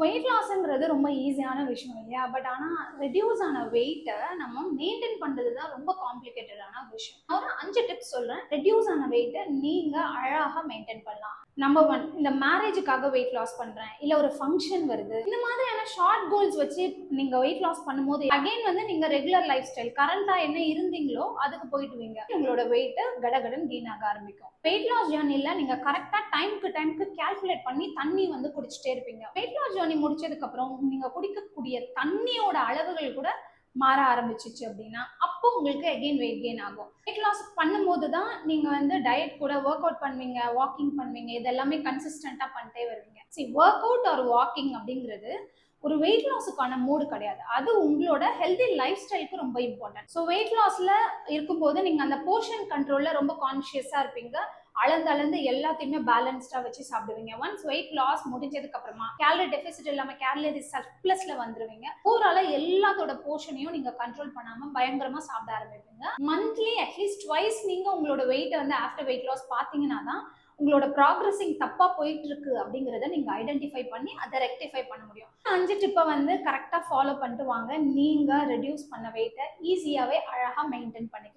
Wait லாஸ்ன்றது ரொம்ப ஈஸியான விஷயம் இல்லையா? பட் ஆனா ரெடியூஸ் ஆன வெயிட்ட நம்ம மெயின்டெயின் பண்றது தான் ரொம்ப காம்ப்ளிகேட்டடான விஷயம். ஒரு 5 டிப்ஸ் சொல்றேன். ரெடியூஸ் ஆன வெயிட்ட நீங்க அழகா மெயின்டெயின் பண்ணலாம். நம்பர் 1, இந்த மேரேஜுக்காக வெயிட் லாஸ் பண்றேன். இல்ல ஒரு ஃபங்ஷன் வருது. இந்த மாதிரியான ஷார்ட் கோல்ஸ் வச்சு நீங்க வெயிட் லாஸ் பண்ணும்போது அகைன் வந்து நீங்க ரெகுலர் லைஃப் ஸ்டைல் கரண்டா என்ன இருந்தீங்களோ அதுக்கு போயிடுவீங்க. உங்களோட வெயிட் கடகடன் கெயின் ஆக ஆரம்பிக்கும். வெயிட் லாஸ் ஜர்னில நீங்க கரெக்டா டைம்க்கு கால்குலேட் பண்ணி தண்ணி வந்து குடிச்சிட்டே இருப்பீங்க. வெயிட் லாஸ் ஜர்னி முடிச்சதுக்கு அப்புறம் நீங்க குடிக்கக்கூடிய தண்ணியோட அளவுகள் கூட மாற ஆரம்பிச்சிச்சு அப்படின்னா அப்போ உங்களுக்கு அகைன் வெயிட் கெயின் ஆகும். வெயிட் லாஸ் பண்ணும்போது தான் நீங்க வந்து டயட் கூட ஒர்க் அவுட் பண்ணுவீங்க, வாக்கிங் பண்ணுவீங்க, இது எல்லாமே கன்சிஸ்டன்டா பண்ணிட்டே வருவீங்க. சரி, ஒர்க் அவுட் ஆர் வாக்கிங் அப்படிங்கிறது ஒரு வெயிட் லாஸுக்கான மூடு கிடையாது. அது உங்களோட ஹெல்தி லைஃப் ஸ்டைலுக்கு ரொம்ப இம்பார்ட்டன்ட். ஸோ வெயிட் லாஸ்ல இருக்கும்போது நீங்க அந்த போர்ஷன் கண்ட்ரோல்ல ரொம்ப கான்சியஸா இருப்பீங்க. அளந்து அளந்து எல்லாத்தையுமே பேலன்ஸ்டா வச்சு சாப்பிடுவீங்க. ஒன்ஸ் வெயிட் லாஸ் முடிஞ்சதுக்கு அப்புறமா கேலரி டெபிசிட் இல்லாம கேலரி சர்ப்ளஸ்ல வந்துருவீங்க. ஓவராலா எல்லாத்தோட போர்ஷனையும் நீங்க கண்ட்ரோல் பண்ணாம பயங்கரமா சாப்பிட ஆரம்பிப்பீங்க. மந்த்லி அட்லீஸ்ட் ட்வைஸ் நீங்க உங்களோட வெயிட் வந்து ஆஃப்டர் வெயிட் லாஸ் பாத்தீங்கன்னா தான் உங்களோட ப்ராக்ரஸிங் தப்பா போயிட்டு இருக்கு அப்படிங்கறத நீங்க ஐடென்டிஃபை பண்ணி அதை ரெக்டிஃபை பண்ண முடியும். 5 டிப்பை வந்து கரெக்டா ஃபாலோ பண்ணிட்டு வாங்க. நீங்க ரெடியூஸ் பண்ண வெயிட்டை ஈஸியாவே அழகா மெயின்டைன் பண்ணிக்கலாம்.